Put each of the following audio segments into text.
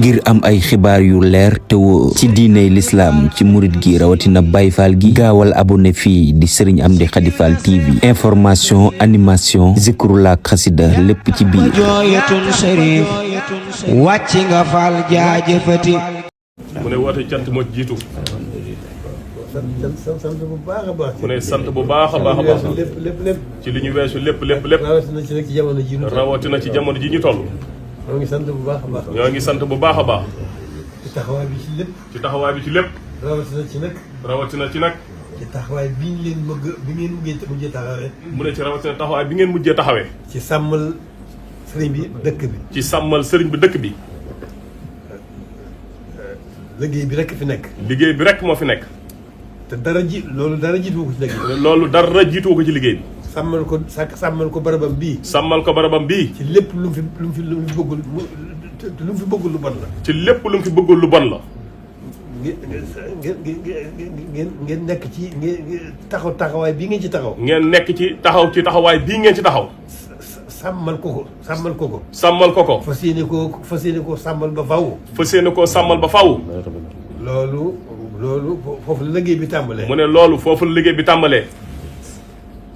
ngir am ay xibaar yu leer te wóor ci diiney lislaam ci murit gi rawatina Baay Faal gi gaawal abonné fii di Serigne Amdy Khady Fall TV information animation zikrullah xasida lépp ci biir wàcc nga Fall jaajëfati mu ne woote cant moo jiitu sant bu baax a baax. mu ne sant bu baax a baax a baax lépp. ci li ñu weesu lépp. rawatina ci nag ci jamono ji ñu toll. rawatina ci jamono ji ñu toll. ñoo ngi sant bu baax a baax. ñoo ngi sant bu baax a baax. ci taxawaay bi ci lépp. ci taxawaay bi ci lépp. rawatina ci nag. ci taxawaay bi ñu leen bi ngeen mujjee taxawee. mu ne ci rawatina taxawaay bi ngeen mujjee taxawee. ci sàmmal sëriñ bi dëkk bi. ci sàmmal sëriñ bi dëkk bi. liggéey bi rek fi nekk. liggéey bi rek moo fi nekk. te loolu dara jiitu ko ci liggéey. loolu dara jiitu ko ci liggéey bi. sàmmal ko barabam bii. sàmmal ko barabam bii. ci lépp lu mu fi bëggul lu bon la. ci lépp lu mu fi bëggul lu bon la. ngeen nekk ci taxawaay bii ngeen ci taxaw. ngeen nekk ci taxawaay bii ngeen ci taxaw. sàmmal ko ko. sàmmal ko ko. fas yéene koo sàmmal ba faw. fas yéene koo sàmmal ba faw. loolu foofu la liggéey bi tàmbalee. mu ne loolu foofu la liggéey bi tàmbalee.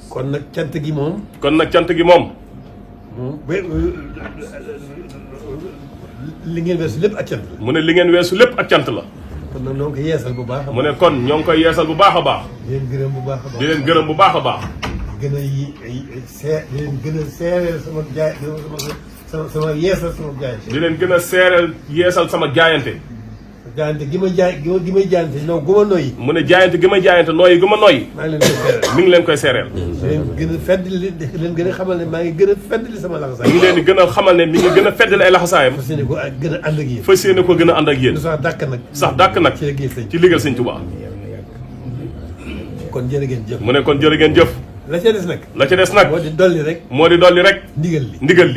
kon nag cant gi moom. li ngeen weesu lépp ak cant la. mu ne li ngeen weesu lépp ak cant la. kon nag ñoo ngi koy yeesal bu baax a baax. mu ne kon ñoo ngi koy yeesal bu baax a baax. di leen gërëm bu baax a baax. di leen gërëm bu baax a baax. di leen gën a seereel sama yeesal sama jaayante. di leen gën a seereel yeesal sama jaayante. jaayante gi may jaayante noo gu ma noyyi. mu ne jaayante gi may jaayante nooyi gu ma nooyi. maa ngi leen koy seereel. mi ngi leen koy seereel. di leen gën a xamal ne maa ngi gën a feddali sama laxasaay. mi ngi leen di gën a xamal ne mi ngi gën a feddali ay laxasaayam. fas yéene ko gën a ànd ak yéen. fas yéene ko gën a ànd ak yéen. sax dàkk nag. ci liggéey sëñ Tuubaa. kon jërë ngeen jëf. mu ne kon jërë ngeen jëf. la ca des nag. moo di dolli rek. ndigal li. ndigal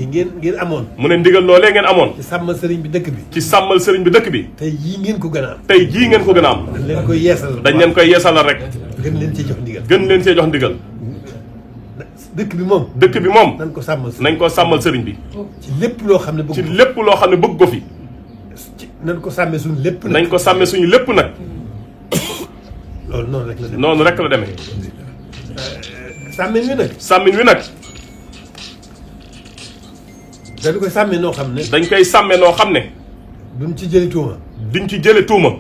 yi ngeen amoon. mu ne ndigal loolee ngeen amoon. ci sàmmal sëriñ bi dëkk bi. ci sàmmal sëriñ bi dëkk bi. tey jii ngeen ko gën a am. dañ leen koy yeesalal rek. gën leen cee jox ndigal. dëkk bi moom. nañ ko sàmmal sëriñ bi. ci lépp loo xam ne bëgg ko fi. nañ ko sàmmee suñu lépp nag. loolu noonu rek la demee. sàmmin wi nag. dañ koy sàmmee noo xam ne. duñ ci jële tuuma.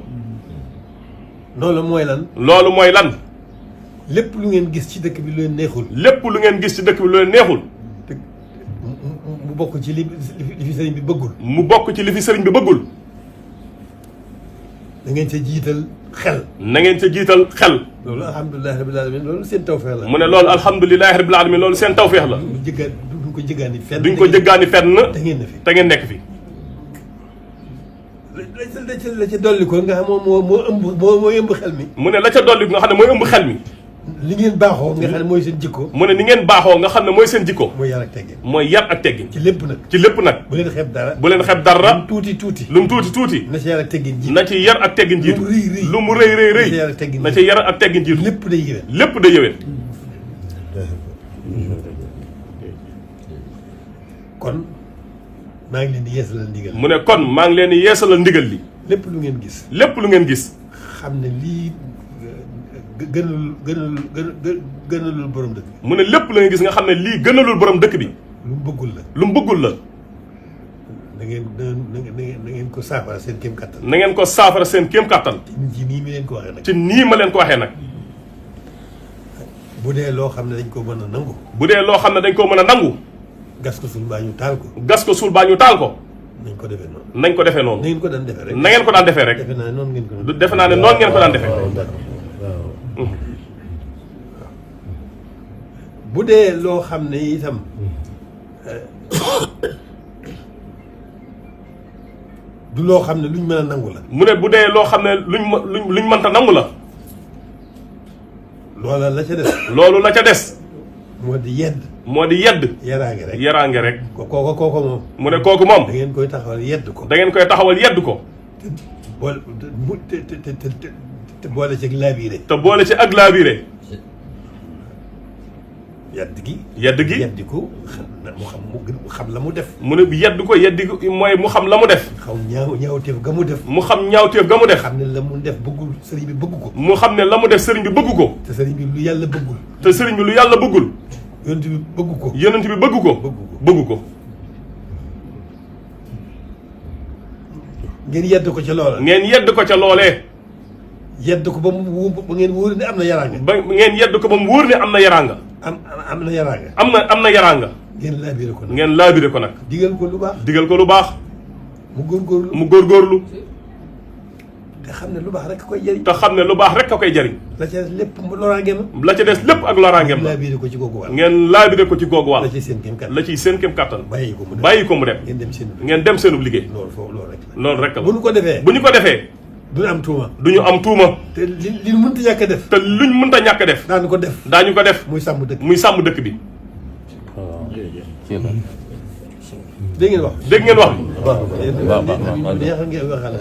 loolu mooy lan. lépp lu ngeen gis ci dëkk bi lu leen neexul. te mu bokk ci li fi sëriñ bi bëggul. da ngeen ca jiital xel. loolu alhamdulilah rabbil alamin loolu seen tawfeex la. mu ne loolu alhamdulilah rabbil alamin loolu seen tawfeex la. duñ ko jëggaani fenn. te ngeen nekk fi. la ca dolli ko nga xam moo ëmb xel mi. mu ne la ca dolli ko nga xam ne mooy ëmb xel mi. li ngeen baaxoo nga xam ne mooy seen jikko. mu ne ni ngeen baaxoo nga xam ne mooy seen jikko. mooy yar ak teggin. ci lépp nag. bu leen xeeb dara. lu mu tuuti. na ci yar ak teggin jiitu. lu mu rëy. na ci yar ak teggin jiitu. lépp day yëwén. kon maa ngi leen di yeesalal ndigal. mu ne kon maa ngi leen di yeesalal ndigal li. lépp lu ngeen gis. xam ne lii gënalul borom dëkk bi. mu ne lépp la nga gis nga xam ne lii gënalul borom dëkk bi. lu mu bëggul la. na ngeen ko saafara seen kéem kattan. ci nii ma leen ko waxee nag. bu dee loo xam ne dañ ko mën a nangu. gas ko suul baa ñu taal ko. nañ ko defee noonu. na ngeen ko daan defee rek. defe naa ne noonu ngeen ko daan defee. bu dee loo xam ne itam du loo xam ne luñ mën a nangu la. mu ne bu dee loo xam ne luñ mënta nangu la. loola la ca des. loolu la ca des. moo di yedd. yaraange rek. kooku moom. mu ne kooku moom. da ngeen koy taxawal yedd ko. te boole ci ak laabiire. yedd gi. yedd ko mu xam la mu def. mu ne yedd ko mooy mu xam la mu def. xaw ñaawteef ga mu def. mu xam ñaawteef ga mu def. xam ne la mu def bëggul sëriñ bi bëgg ko. mu xam ne la mu def sëriñ bi bëgg ko. te sëriñ bi lu yàlla bëggul. te sëriñ bi lu yàlla bëggul. yonent bi bëgg ko. yonent bi bëgg ko. bëgg ko. ngeen yedd ko ca loola. ngeen yedd ko ca loolee. yedd ko ba ngeen wóor ne am na yaraanga. ba ngeen yedd ko ba mu wóor ne am na yaraanga. am na yaraanga. am na yaraanga. ngeen laabire ko nag. ngeen laabire ko nag. digal ko lu baax. digal ko lu baax. mu góorgóorlu. te xam ne lu baax rek koy jëriñ. te xam ne lu baax rek a koy jëriñ. la ca des lépp loraangeem. la ca des lépp ak loraangeem la. laabire ko ci googu wàll. ngeen laabire ko ci googu wàll. la ciy seen kem kattan. la ciy seen kem kattan. bàyyi ko mu dem. ngeen dem seenub liggéey. loolu rek la. bu ñu ko defee. duñu am tuuma. duñu am tuuma. te li ñu mënta ñàkk a def. te luñ mënta ñàkk a def. daañu ko def. muy sàmm dëkk bi. dégg ngeen wax.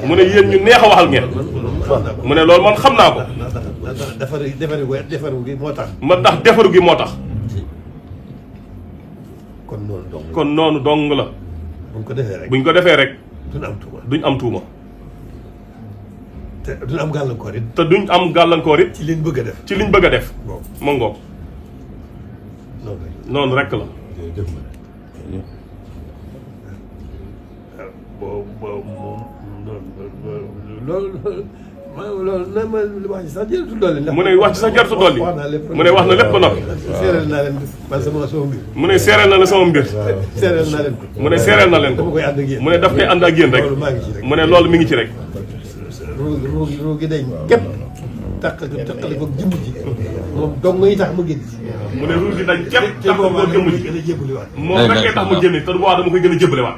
mu ne yéen ñu neex a waxal ngeen. mu ne loolu man xam naa ko. defaru gi moo tax. defaru gi moo tax. kon noonu dong la. buñ ko defee rek. duñ am tuuma. te duñ am gàllankoor it. ci liñ bëgg a def. ma ngoog. noonu rek la. loolu wax ci sax jërëtul dolli. mu ne wax ci sax jërëtul dolli. mu ne wax na lépp ba noppi. seereel naa leen man sama mbir. mu ne seereel na la sama mbir. seereel naa leen ko. mu ne seereel na leen ko. mu ne daf koy ànd ak yéen rek. mu ne loolu mi ngi ci rek. ruu gi dañ képp taqali ko jëmm ji moom dong yi tax ma génn ci. mu ne ruu gi dañ képp tax ko jëmm ji moom rek tax mu génne te bu baax dama koy gën a jëbbale waat.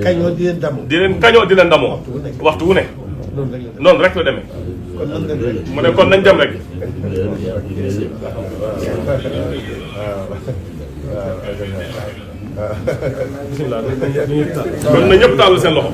kañoo di leen damoo. di leen damoo waxtu wu ne. noonu rek la demee. mu ne kon nañ dem rek. bisimilah kon na ñëpp tàllal seen loxo.